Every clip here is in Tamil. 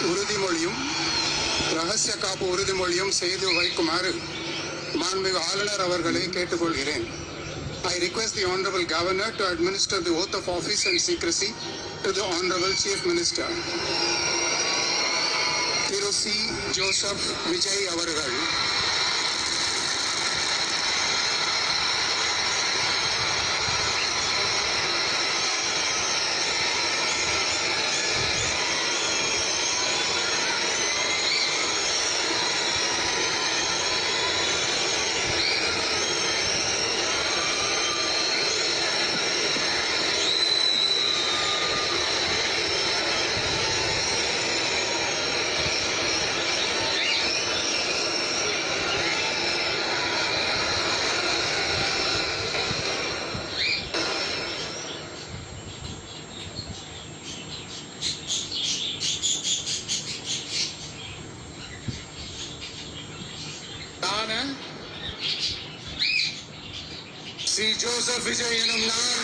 உறுதிமொழியும் ரகசிய காப்பு உறுதிமொழியும் செய்து வைக்குமாறு மாண்புமிகு ஆளுநர் அவர்களை கேட்டுக்கொள்கிறேன். I request the Honorable Governor to administer the oath of office and secrecy to the Honorable Chief Minister. Thiru C. Joseph Vijay அவர்கள். சி. ஜோசப் விஜய் எனும் நான்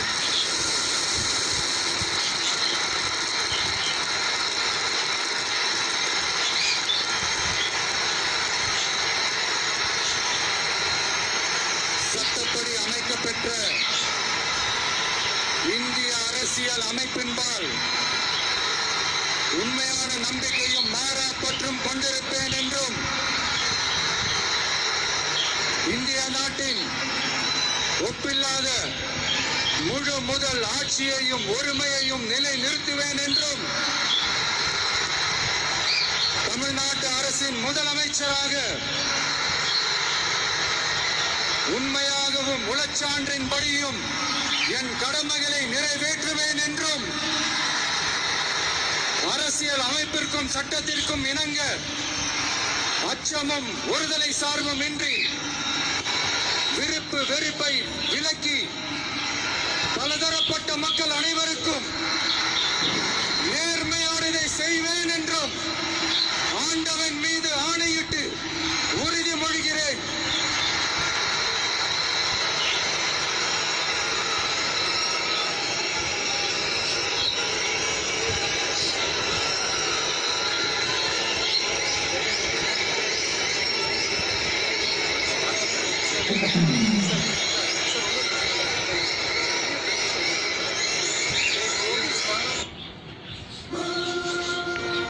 சட்டப்படி அமைக்கப்பெற்ற இந்திய அரசியல் அமைப்பின்பால் உண்மையான நம்பிக்கையும் மாறா பற்றும் கொண்டிருப்பேன் என்றும் இந்திய நாட்டின் ஒப்பில்லாத முழு முதல் ஆட்சியையும் ஒருமையையும் நிலை நிறுத்துவேன் என்றும் தமிழ்நாட்டு அரசின் முதலமைச்சராக உண்மையாகவும் உளச்சான்றின்படியும் என் கடமைகளை நிறைவேற்றுவேன் என்றும் அரசியல் அமைப்பிற்கும் சட்டத்திற்கும் இணங்க அச்சமும் ஒருதலை சார்பும் இன்றி விருப்பு வெறுப்பை விலக்கி பலதரப்பட்ட மக்கள் அனைவருக்கும் நேர்மையானதை செய்வேன் என்றும் ஆண்டவன் மீது ஆணையிட்டு உறுதிமொழிகிறேன். Thank you.